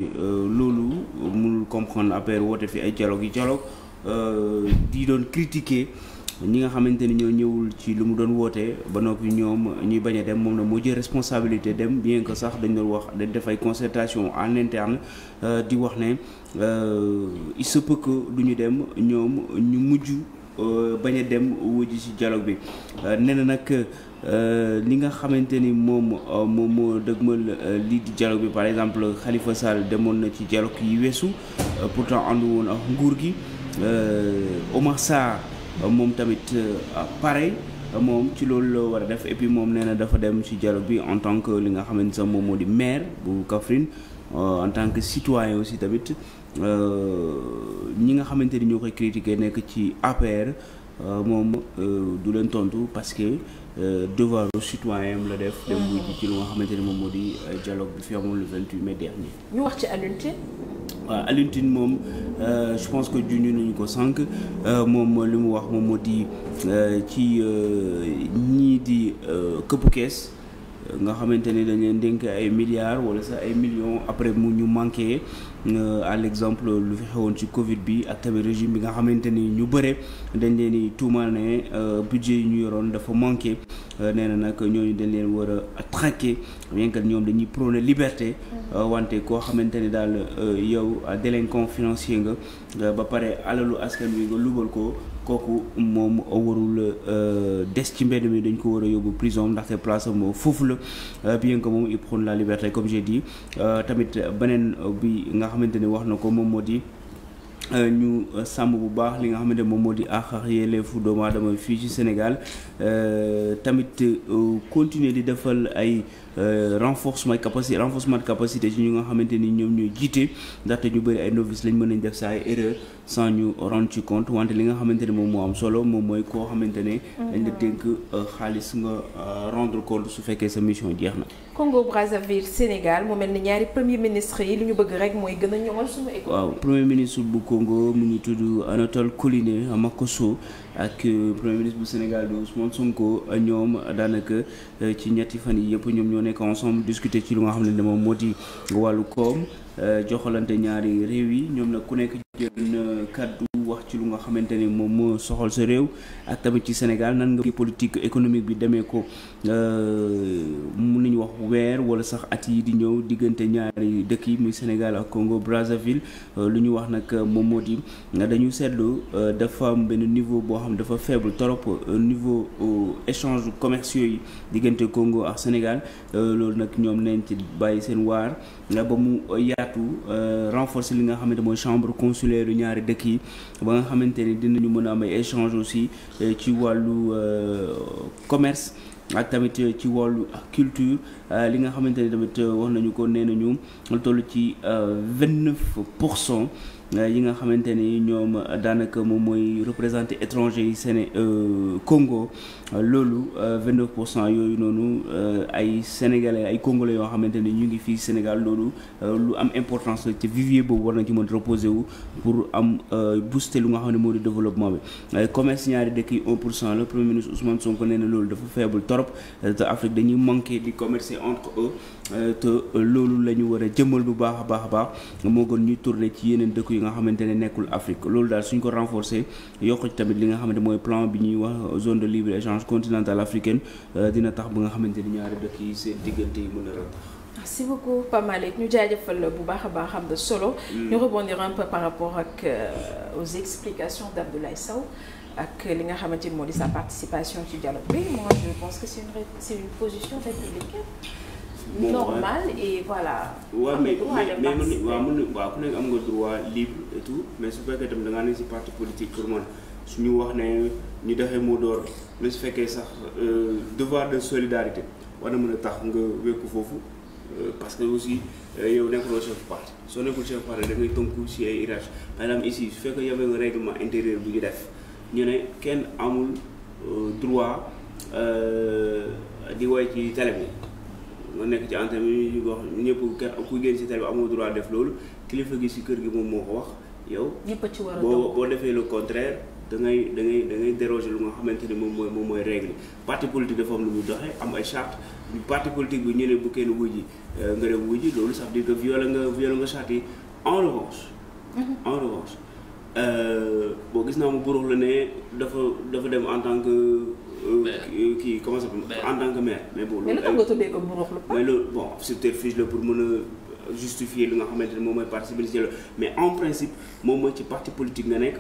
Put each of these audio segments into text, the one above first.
loolu mënul comprendre après woote fi ay dialogue di doon critiquer ñi nga xamante ni ñoo ñëwul ci lu mu doon woote ba noppi ñoom ñuy bañ a dem moom na moo jël responsabilité dem bien que sax dañ doon wax dañ def ay concertation en interne di wax ne il se peut que du ñu dem ñoom ñu mujj bañ a dem wuji ci dialogue bi nee na nag li nga xamante ni moom moo dëgmal lii di dialogue bi par exemple Khalifa Sall demoon na ci dialogue yi weesu pourtant àndu woon ak nguur gi Omar Sarr moom tamit pareil moom ci loolu la war a def et puis moom nee na dafa dem ci dialogue bi en tant que li nga xamante sax moom moo di maire bu Kaffrine en tant que citoyen aussi tamit ñi nga xamante ni ñoo koy critiquer nekk ci APR moom du leen tontu parce que devoir citoyen la def dem wuy ji ci lu nga xamante ni moom moo di dialogue bi fi amoon le 28 mai dernier. ñu wax ci Alioune Tine. waaw Alioune Tine moom je pense que juñu nañu ko sànq moom li mu wax moom moo di ci ñii di këpp kees nga xamante ni dañ leen dénk ay milliards wala sax ay millions après mu ñu manqué à l'exemple lu fi xewoon ci Covid bi ak tamit régime bi nga xamante ni ñu bëre dañ leen di tuumal ne budget yi ñu yoroon dafa manqué nee na nag ñooñu dañ leen war a traquer bien que ñoom dañuy prôner liberté wante koo xamante ni daal yow délinquant financier nga ba pare alalu askan wi nga lubal ko kooku moom warul des ci mbedd mi dañ ko war a yóbbu prison ndaxte place am foofu la bien que moom il prône la liberté comme j'ai dit tamit beneen bi nga xamante ni wax na ko moom moo di ñu sàmm bu baax li nga xamante moom moo di àq ak yelleefu doomu aadama fii ci Sénégal tamit continuer di defal ay renforcement de capacité ci ñu nga xamante ni ñoom ñooy jiite ndaxte ñu bëri ay novice lañ mën nañ def sa ay erreur sans ñu rendre ci compte wante li nga xamante ni moom moo am solo moom mooy koo xamante ne dañ la dénk xaalis nga rendre compte su fekkee sa mission jeex na. Congo Brazzaville Sénégal mu mel ni ñaari premier ministre yi li ñu bëgg rek mooy gën a ñoŋal suñu économie. waaw premier ministre bu Congo mu ngi tudd Anatole Kouliné Makosso ak premier ministre bu Sénégal di Ousmane Sonko ñoom daanaka ci ñetti fan yi yëpp ñoom ñoo nekk ensemble discuter ci lu nga xam ne moom moo di wàllu koom joxalante ñaari réew yi ñoom nag ku nekk jël na kàddu wax ci lu nga xamante ni moom moo soxal sa réew ak tamit ci Sénégal nan nga politique économique bi demee ko mun nañu wax weer wala sax at yi di ñëw diggante ñaari dëkk yi muy Sénégal ak Congo Brazzaville lu ñu wax nag moom moo di dañu seetlu dafa am benn niveau boo xam dafa faible trop niveau échange commerciaux yi diggante Congo ak Sénégal loolu nag ñoom nañ ci bàyyi seen waar ba mu yaatu renforcer li nga xamante mooy chambre consulaire yu ñaari dëkk yi ba nga xamante ni dinañu mën a am ay échange aussi ci wàllu commerce ak tamit ci wàllu culture li nga xamante ni tamit wax nañu ko nee nañu toll ci 29% yi nga xamante ni ñoom daanaka moom mooy représenté étranger yi Congo loolu 29% yooyu noonu ay sénégalais ay congolais yoo xamante ni ñu ngi fii Sénégal loolu lu am importance la ci vivier boobu war na ci mën reposer wu pour am booster lu nga xam ne moo di développement bi commerce ñaari dëkk yi 1% la premier ministre Ousmane Sonko nee na loolu dafa faible trop te Afrique dañuy manqué di commercer entre eux te loolu la ñu war a jëmmal bu baax a baax moo gën ñuy tourner ci yeneen dëkk yi nga xamante ne nekkul Afrique loolu daal suñ ko renforcer yokk ci tamit li nga xamante mooy plan bi ñuy wax zone de libre échange continentale africaine dina tax ba nga xamante ni ñaari dëkk yi seen diggante yi mën a ratax. Merci beaucoup Pape Malick ñu jaajëfal bu baax a baax xam nga solo. ñu rebondir un peu par rapport ak aux explications d'Abdoulaye Sow ak li nga xamante ni moo di sa participation ci dialogue bi moi je pense que c'est une position républicaine. Normal et voilà. waaw mais ku nekk am nga droit libre et tout mais su fekkee tamit da ngaa nekk ci parti politique pour man suñu wax ne ñu defee mot d'ordre mais su fekkee sax devoir de solidarité war na mën a tax nga wekku foofu parce que aussi yow nekkuloo chef parti soo nekkul chef parti da ngay tënku ci ay hiérarchie par exemple ici su fekkee y avait un règlement intérieur bu ñu def ñu ne kenn amul droit di woy ci télé bi. nga nekk ci antenne bi ñu wax ñëpp ku génn ci télé bi amoo droit def loolu kilifa gi ci kër gi moom moo ko wax yow. ñëpp ci war a boo defee le contraire da ngay déroger lu nga xamante ne moom mooy règle parti politique dafa am lu muy doxee am ay charte parti politique bi ñu ne bu kenn wuji nga dem wuji loolu ça veut dire que violer nga charte yi en revanche boo gis naa mu burux la ne dafa dem en tant que kii comment ça s'appelle en tant que maire mais bon mais lu tax nga tuddee ko burux la mais loolu bon subterfuge la pour mën a justifier li nga xamante ne moom mooy participer la mais en principe moom mooy ci parti politique nga nekk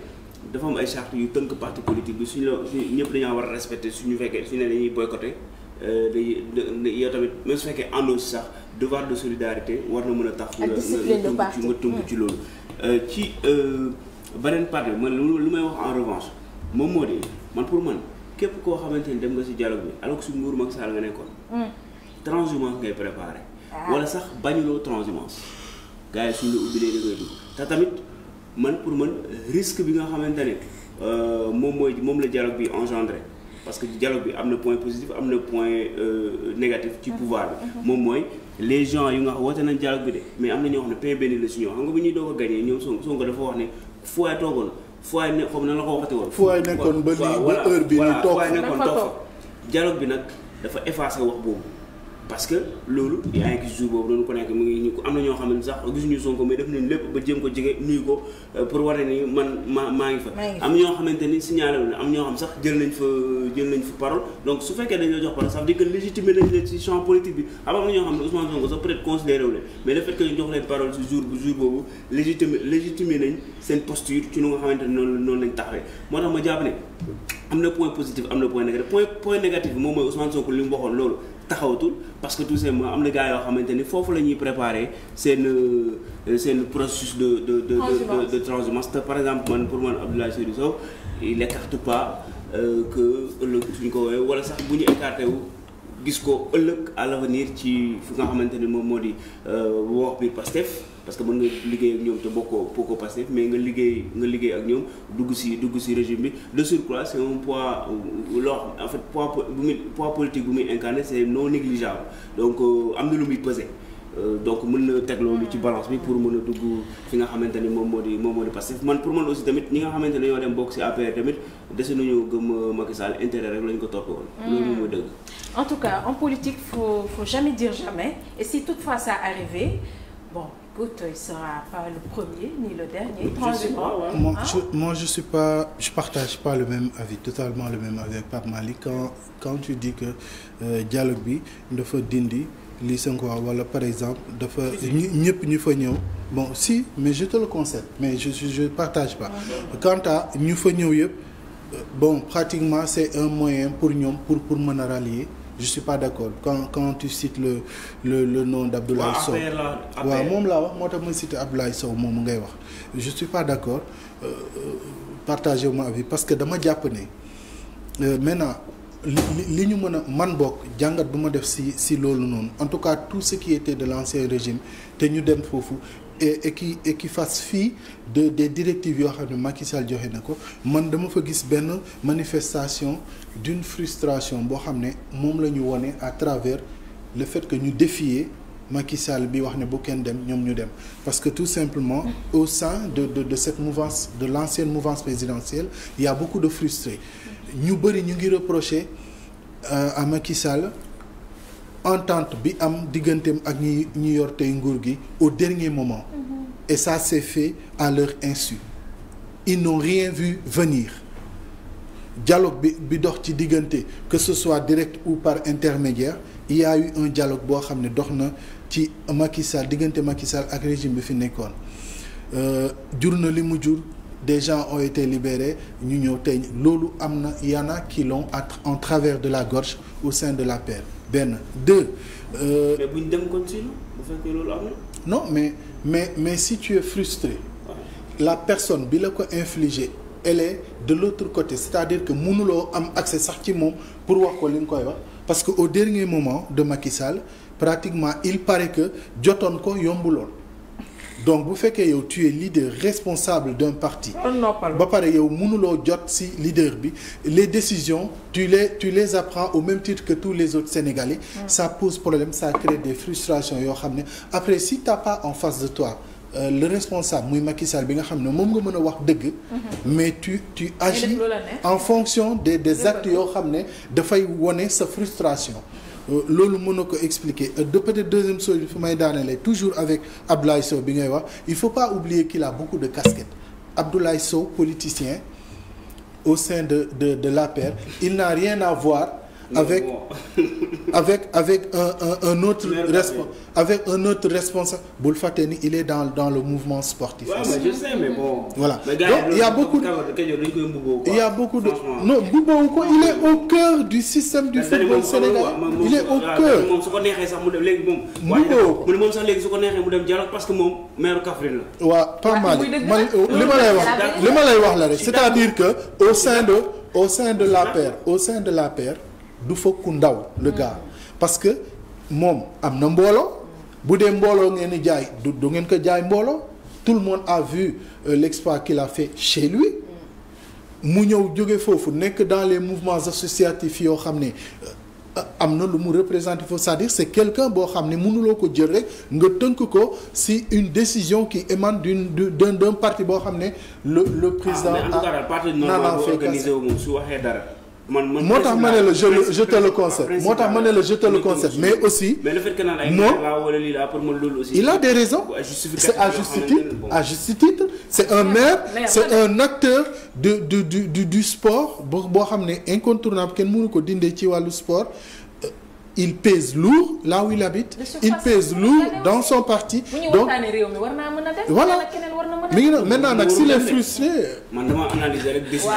dafa am ay charte yu tënk parti politique bi suñu ñëpp dañoo war a respecter suñu fekkee suñu ne dañuy boycotter yow tamit même su fekkee àndoo si sax devoir de solidarité war na mën a tax nga tënk ci loolu ci beneen parti man lu may wax en revanche moom moo di man pour man képp koo xamante ni dem nga si dialogue bi alors que su nguuru Macky Sall nga nekkoon transhumance ngay préparé wala sax bañuloo transhumance gars yi suñu la ubbilee da ngay dugg te tamit man pour man risque bi nga xamante ne moom la dialogue bi engendré parce que dialogue bi am na point positif am na point négatif ci pouvoir bi moom mooy les gens yu nga xam woote nañ dialogue bi de mais am na ñoo xam ne pain béni la si ñoo xam nga bu ñuy doog a gagné ñoom Sonko dafa wax ne fu waay toogoon fu waay ne xam na la ko waxati woon fu waay nekkoon ba lii ba heure bi ñu toog fu waay nekkoon toog fa dialogue bi nag dafa effacé wax boobu parce que loolu yaa ngi gis jour boobu doonu ko nekk mu ngi ñu ko am na ñoo xam ne sax gisuñu Sonko mais def nañ lépp ba jéem ko jege nuyu ko pour wane ni man maa ngi fa am ñoo xamante ni signalé wu ne am ñoo xam sax jël nañ fa parole donc su fekkee dañ la jox parole ça veut dire que légitimé nañ leen ci champ politique bi am na ñoo xam ne Ousmane Sonko sax peut-être considéré wu leen mais le fait que ñu jox leen parole ci jour boobu légitimé nañ seen posture ci lu nga xamante ne noonu lañ taxawee moo tax ma jàpp ne am na point positif am na point négatif point négatif bi moom mooy Ousmane Sonko li mu waxoon loolu taxawatul parce que tout simplement am na gars yoo xamante ni foofu la ñuy préparer seen processus de transhumance te par exemple man pour man Abdoulaye Seydou Sow il écarte pas que ëllëg suñ ko woowee wala sax bu ñu écarté wu gis ko ëllëg à l'avenir ci fi nga xamante ni moom moo di wax biir Pastef parce que mën nga liggéey ak ñoom te bokkoo Pastef mais nga liggéey ak ñoom dugg si régime bi de surcroît c'est un poids loo en fait poids politique bu muy incarné c'est non négligeable donc am na lu muy peser donc mën na teg loolu ci balance bi pour mën a dugg fi nga xamante ni moom moo di Pastef man pour man aussi tamit ñi nga xamante ne ñoo dem bokk ci APR tamit dese nañu gëm Macky Sall intérêt rek lañ ko topp woon. loolu mooy dëgg. En tout cas en politique faut jamais dire jamais et si toutefois ça arrivait bon. Écoute, il sera pas le premier ni le dernier. Je partage pas le même avis, totalement le même avis avec Pape Malick quand tu dis que dialogue bi dafa dindi li Sonko wala par exemple dafa ñëpp ñu fa ñëw bon si mais je te le concède mais je partage pas. Quant à ñu fa ñëw yëpp bon pratiquement c'est un moyen pour ñoom pour mën a rallier. Je suis pas d'accord quand tu cites le nom d'Abdoulaye Sow waaw moom laa wax moo tax ma cité Abdoulaye Sow moom ngay wax je suis pas d'accord partagez mon avis parce que dama jàpp ne maintenant li ñu mën a man bokk jàngat bu ma def si loolu noonu en tout cas tout ce qui était de l'ancien régime te ñu dem foofu et qui fasse fi des directives yoo xam ne Macky Sall joxe na ko man dama fa gis benn manifestation d'une frustration boo xam ne moom la ñu wone à travers le fait que ñu défier Macky Sall bi wax ne bu kenn dem ñoom ñu dem parce que tout simplement au sein de cette mouvance de l'ancienne mouvance présidentielle il y a beaucoup de frustrés ñu bëri ñu ngi reprocher à Macky Sall entente bi am digganteem ak ñi yor tey nguur gi au dernier moment et ça s'est fait à leur insu ils n'ont rien vu venir dialogue bi dox ci diggante que ce soit direct ou par intermédiaire il y a eu un dialogue boo xam ne dox na ci Macky Sall diggante Macky Sall ak régime bi fi nekkoon jur na li mu jur des gens ont été libérés ñu ñëw tey loolu am na y en a qui l'ont en travers de la gorge au sein de la paix benn deux. mais bu ñu dem continuer bu fekkee loolu am na. non mais si tu es frustré la personne bi la ko infligé elle est de l'autre côté c'est-à-dire que mënuloo am accès sax ci moom pour wax ko li nga koy wax parce que au dernier moment de Macky Sall pratiquement il paraît que jotoon ko yombuloon donc bu fekkee yow tu es leader responsable d'un parti ba pare yow mënuloo jot ci leader bi les décisions tu les apprends au même titre que tous les autres Sénégalais ça pose problème ça crée des frustrations yoo xam ne après si t'as pas en face de toi le responsable muy Macky Sall bi nga xam ne moom nga mën a wax dëgg. mais tu agis en fonction des actes yoo xam ne dafay wone sa frustration. loolu mën na ko expliquer de peut-être deuxième chose bi fi may daanelee toujours avec Abdoulaye Sow bi ngay wax il faut pas oublier qu'il a beaucoup de casquettes Abdoulaye Sow politicien au sein de l'APR il n'a rien à voir avec un autre responsable bul fàtte ni il est dans le mouvement sportif. Ouais, mais je sais mais bon. Voilà donc il y a beaucoup de non mbubboo ko il est au cœur du système du football sénégalais il est au cœur. moom su ko neexee sax mu dem léegi moom. mbubboo mu moom sax léegi su ko neexee mu dem dialogue parce que moom maire Kaffrine la. waaw pas mal man li ma lay wax la rek c'est-à-dire que au sein de l'APR du fa ku ndaw le gars parce que moom am na mbooloo bu dee mbooloo ngeen di jaay du ngeen ko jaay mbooloo tout le monde a vu l'exploit qu'il a fait chez lui mu ñëw jóge foofu nekk dans les mouvements associatifs yoo xam ne am na lu mu représenter foofu c'est-à-dire c'est quelqu'un boo xam ne mënuloo ko jël rek nga tënk ko si une décision qui émane d'un parti boo xam ne le président a organisé wu moom su waxee dara. moo tax ma ne la je te le concède mais aussi mais le fait que naan ay la wala lii la pour man loolu aussi il a des raisons c'est à juste titre c'est un maire c'est un acteur du sport boo xam ne incontournable kenn mënu ko dindee ci wàllu sport il pèse lourd là où il habite il pèse lourd dans son parti donc voilà mi ngi noonu maintenant nag s'il est frustré man dama analyser rek décision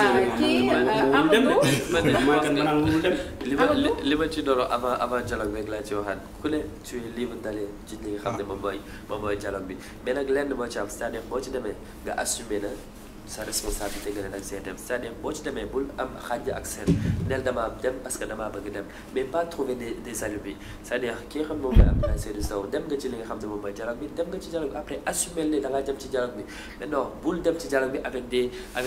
li ma ci doon avant dialogue bi rek laa ci waxaat ku ne tu es libre d'aller ci li nga xam ne moom mooy dialogue bi mais nag lenn moo ci am c'est-à-dire boo ci demee nga assumer na sa responsabilité nga ne nag see dem c'est-à-dire boo ci demee bul am xàjj ak seen neel damaa dem parce que damaa bëgg dem mais pas trouver des alibis c'est-à-dire ki nga xam ne moom mooy Abdoulaye Seydou Sow dem nga ci li nga xam ne moom mooy dialogue bi dem nga ci dialogue bi après assumer ne da ngaa dem ci dialogue bi mais non bul dem ci dialogue bi avec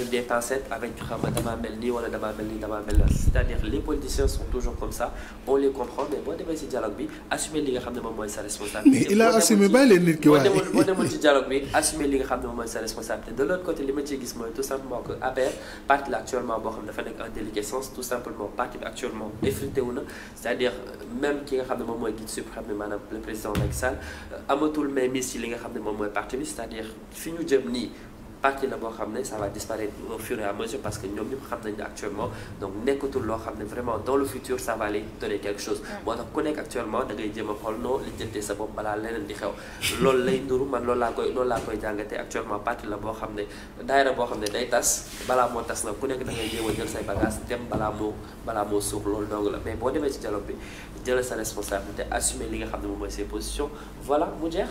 des pincettes avec xam nga damaa mel nii wala damaa mel nii damaa mel na c'est-à-dire les politiciens sont toujours comme ça on les comprend mais boo demee ci dialogue bi assumer li nga xam ne moom mooy sa responsabilité. mais il a assumé ba leen nit ki waaye boo demoon ci dialogue bi assumer li nga xam ne moom mooy sa responsabilité de l'autre côté li ma ciy gis mooy tout simplement que APR parti la actuellement boo xam dafa nekk en déliquescence tout simplement parti bi actuellement effrité wu na c'est-à-dire même ki nga xam ne moom mooy guide suprême bi maanaam le président Macky Sall amatul mainmise ci li nga xam ne moom mooy parti bi c'est-à-dire fi ñu jëm nii parti la boo xam ne ça va disparaître au fur et à mesure parce que ñoom ñëpp xam nañ ne actuellement donc nekkatul loo xam ne vraiment dans le futur ça va aller donner quelque chose moo tax ku nekk actuellement da ngay jéem a xool noo lijjantee sa bopp balaa leneen di xew loolu lay nuru man loolu laa koy jàngatee actuellement parti la boo xam ne daayira boo xam ne day tas balaa moo tas nag ku nekk da ngay jéem a jël say bagages dem balaa moo suux loolu dong la mais boo demee ci dialogue bi jël sa responsabilité assumer li nga xam ne moom mooy ses positions voilà mu jeex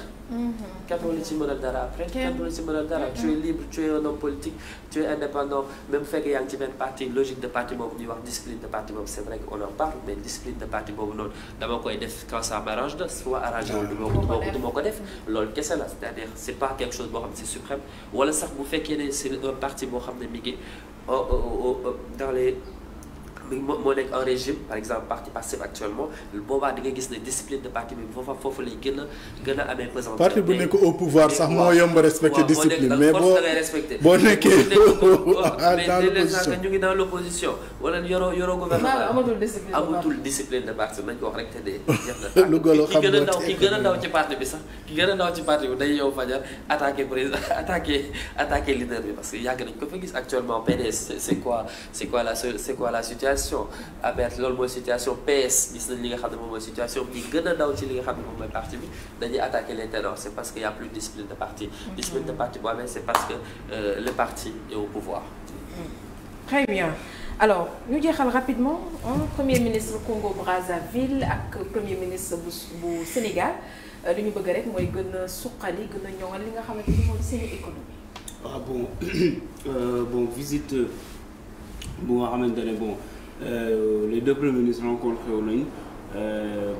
kenn wala ci mën a dara après kenn wala ci mën a dara tu es libre tu es un homme politique tu es indépendant même bu fekkee yaa ngi ci benn parti logique de parti boobu ñuy wax discipline de parti boobu c'est vrai que on en parle mais discipline de parti boobu noonu dama koy def quand ça m'arrange de soit arrangé wul du ma ko def loolu kese la c'est-à-dire c'est pas quelque chose boo xam ne c'est suprême wala sax bu fekkee ne c'est un parti boo xam ne mi ngi dans les moo nekk en régime par exemple parti Pastef actuellement boobaa di nga gis ne discipline de parti bi foofu lay gën a amee pesant. parti bu nekk au pouvoir sax moo yomb respecter discipline mais boo nekkee ñu ngi dans l'opposition wala yoroo gouvernement amatul discipline de parti nañ ko wax rek te dee jeex ki gën a ndaw ci parti bi sax ki gën a ndaw ci parti bi day yow fajar attaquer président attaquer leader bi parce que yàgg nañ ko fa gis actuellement PDS c'est quoi la situation APR loolu mooy situation PS gis nañ li nga xam ne moom mooy situation bi gën a daw ci li nga xam ne moom mooy parti bi dañuy attaquer les ténors c'est parce que y a plus de discipline de parti discipline de parti boo amee c'est parce que le parti est au pouvoir. Très bien alors ñu jeexal rapidement premier ministre Congo Brazzaville ak premier ministre bu Sénégal li ñu bëgg rek mooy gën a suqali gën a ñoŋal li nga xamante ni mooy seen économie. bon visite bu nga xamante ne bon. Les deux premiers ministres rencontrés wu nañ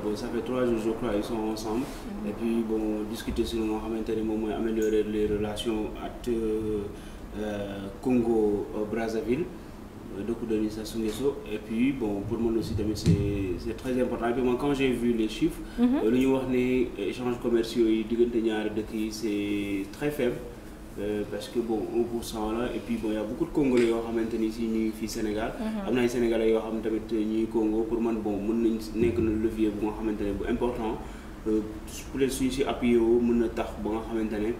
bon ça fait 3 jours je crois ils sont ensemble et puis bon discuter sur loo xamante ne moom mooy améliorer les relations ak Congo Brazzaville dëkku Denis Sassou Nguesso et puis bon pour moi aussi tamit c'est très important et puis moi quand j'ai vu les chiffres lu ñu wax ne échanges commerciaux yi diggante ñaari dëkk yi c'est très faible parce que bon 1% la et puis bon y a beaucoup de Congolais yoo xamante ni si ñuy fii Sénégal am na ay Sénégalais yoo xam tamit ñuy Congo pour man bon mën nañ nekk na levier bu nga xamante ne bu important peut-être suñu si appuyé woo mën na tax ba nga xamante ne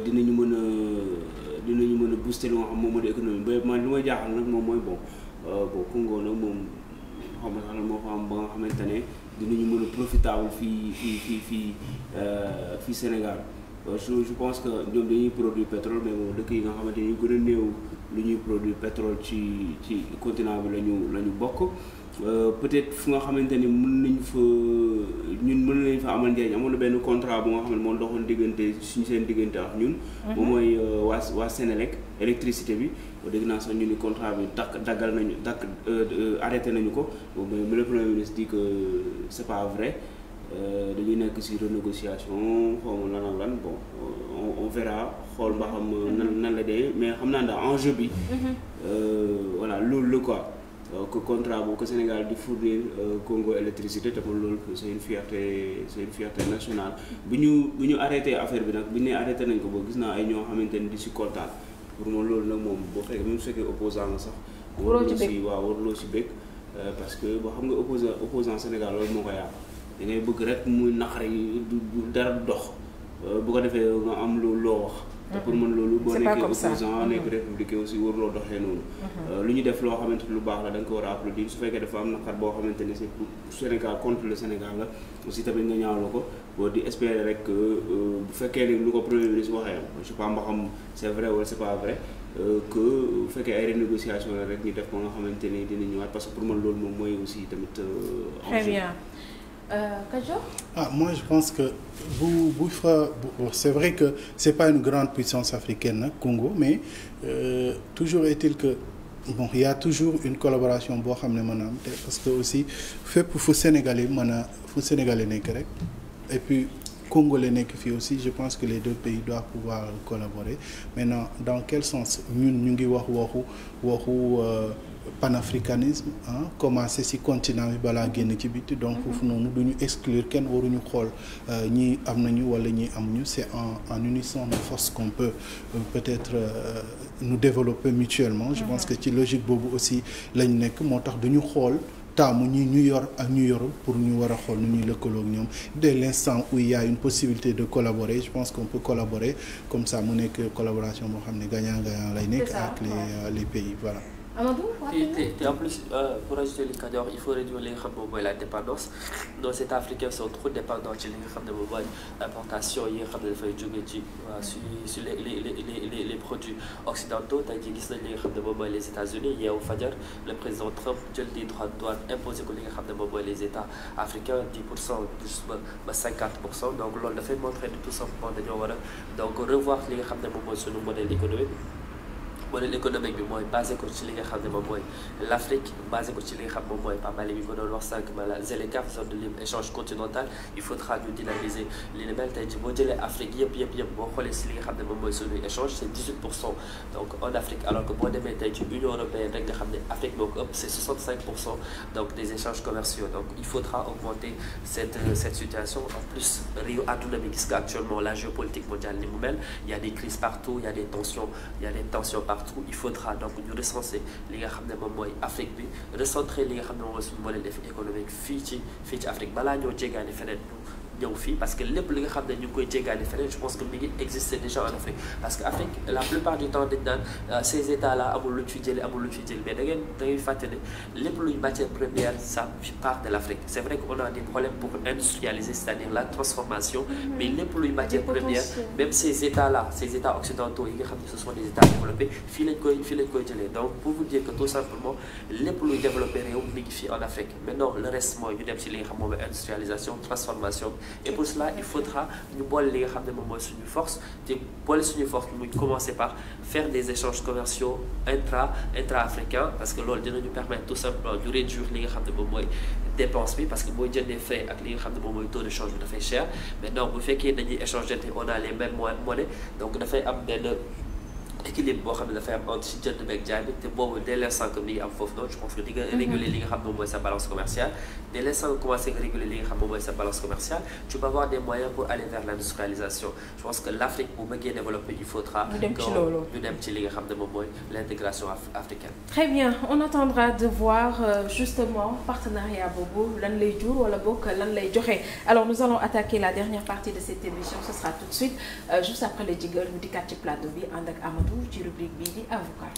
dinañu mën a booster lu nga xam moom moo di économie ba man lu may jaaxal nag moom mooy bon Congo nag moom xam nga sax moo fa am ba nga xamante ne dinañu mën a profitable fii Sénégal je pense que ñoom dañuy produire pétrole mais bon dëkk yi nga xamante ni ñu gën a néew lu ñuy produire pétrole ci continent bi la ñu bokk peut-être fu nga xamante ni mën nañ fa amal njëriñ amoon na benn contrat bu nga xam ne moo doxoon diggante seen diggante ak ñun. moom mooy waa Sénélec électricité bi dégg naa sax ñu ni contrat bi arrêté nañu ko mais le premier ministre dit que c'est pas vrai. dañuy nekk ci renégociation xaw ma lan ak lan bon on verra xool ba xam nan la dee mais xam naa daal enjeu bi voilà loolu la quoi que contrat boobu que Sénégal di fournir Congo électricité te loolu c'est une fierté nationale bu ñu arrêté affaire bi nag bu ñu nee arrêté nañ ko ba gis naa ay ñoo xamante ni di ci kontaan pour moom loolu nag moom boo fekkee même su fekkee opposant nga sax waruloo ci bëgg parce que boo xam nga opposant Sénégal loolu moo ko yàq da ngay bëgg rek muy naqari du dara dox bu ko defee nga am loo wax. te pour man loolu boo nekkee opposant nekk républicain aussi waruloo doxee noonu. lu ñu def loo xamante ni lu baax la da nga ko war a applaudir su fekkee dafa am naqar boo xamante ni c'est pour Sénégal contre le Sénégal la aussi tamit nga ñaawlu ko boo di espérer rek bu fekkee ni lu ko premier ministre waxee je sais pas mba xam c'est vrai wala c'est pas vrai que bu fekkee ay renégociation la rek ñu def ba nga xamante ni dina ñëwaat parce que pour man loolu moom mooy aussi tamit. Très bien. Kajoor? Moi je pense que c'est vrai que c'est pas une grande puissance africaine Congo mais toujours est-il que il y a toujours une collaboration boo xam ne mën a am te parce que aussi fépp fu Sénégalais nekk rek et puis Congolais nekk fii aussi je pense que les deux pays doivent pouvoir collaborer maintenant dans quel sens ñun ñu ngi waxu panafricanisme commencé ci continent bi balaa génn ci biti donc foofu noonu du ñu exclure kenn waruñu xool ñii am nañu wala ñii amuñu c'est en unissant nos forces qu'on peut peut-être nous développer mutuellement je pense que ci logique boobu aussi lañ nekk moo tax duñu xool taamu ñu yor ak ñu yorul pour ñu war a xool nu ñuy lëkkaloo ak ñoom dès l'instant où il y a une possibilité de collaborer je pense qu'on peut collaborer comme ça mu nekk collaboration boo xam ne gagnant-gagnant lay nekk ak les pays voilà. Amadou et en plus pour ajouter li Kajoor il faut réduire li nga xam moom mooy la dépendance nos États africains sont trop dépendants ci li nga xam ne moom mooy importation yi nga xam ne dafay jóge ci sur les produits occidentaux tey jii gis nañ li nga xam ne moom mooy les États-Unis yeewu fajar le président Trump jël des droits de douane imposé ko li nga xam ne moom mooy les États africains 10% ba 50% donc loolu dafay montrer que tout simplement dañoo war a donc revoir li nga xam ne moom mooy sunu modèle économique bi mooy basé ko ci li nga xam ne moom mooy l'Afrique basé ko ci li nga xam moom mooy Pape Malick bi ko doon wax sànq ma la ZLECAf zone de libre échange continental il faudra ñu dynamiser li ni mel tey ci boo jëlee Afrique yëpp boo xoolee si li nga xam ne moom mooy suñuy échange c'est 18% donc en Afrique alors que boo demee tey ci Union européenne rek nga xam ne Afrique moo ko ëpp c'est 65% donc des échanges commerciaux donc il faudra augmenter cette situation en plus réew àdduna bi gis nga actuellement la géopolitique mondiale ni mu mel il y a des crises partout il y a des tensions partout il faudra donc ñu recenser li nga xam ne moom mooy Afrique bi recentrer li nga xam ne moom mooy suñu modèle économique fii ci Afrique balaa ñoo jéggaani feneen ñëw fii parce que lépp li nga xam ne ñu ngi koy jéggaani feneen je pense que mi ngi exister déjà en Afrique parce que Afrique la plupart du temps dañ naan ces états là amul lu ñu fi jëlee mais da ngay fàtte ne lépp luy matière première ça part de l'Afrique c'est vrai qu'on a des problèmes pour industrialiser c'est-à-dire la transformation mais lépp luy matière première même ces états occidentaux yi nga xam ne ce sont des états développés fii lañ koy jëlee donc pour vous dire que tout simplement lépp luy développé réew mi ngi fii en Afrique maintenant le reste mooy ñu dem ci li nga xam moom mooy industrialisation transformation et pour cela il faudra ñu boole li nga xam ne moom mooy suñu force te boole suñu force muy commencer par faire des échanges commerciaux intra-africains parce que loolu dinañu permettre tout simplement ñu réduire li nga xam ne moom mooy dépense bi parce que booy jëndee frais ak li nga xam ne moom mooy taux de change bi dafay cher mais donc bu fekkee dañuy échanger te on a les mêmes monnaies donc dafay am benn équilibre boo xam ne dafay am entre ci jënd beeg jaay bi te boobu dès l'instant que mi ngi am foofu noonu je pense que di nga réguler li nga xam ne mooy sa balance commerciale dès l'instant que commencé nga réguler li nga xam ne mooy sa balance commerciale tu peux avoir des moyens pour aller vers l'industrialisation je pense que l'Afrique bu bëggee développer il faudra que ñu dem ci li nga xam ne moom mooy l'intégration africaine. Très bien on attendra de voir justement partenariat boobu lan lay jur wala boog lan lay joxe alors nous allons attaquer la dernière partie de cette émission ce sera tout de suite juste après le jingle ñu dikkaat ci plateau bi ànd ak Amadou ci rubrique bii di avocat.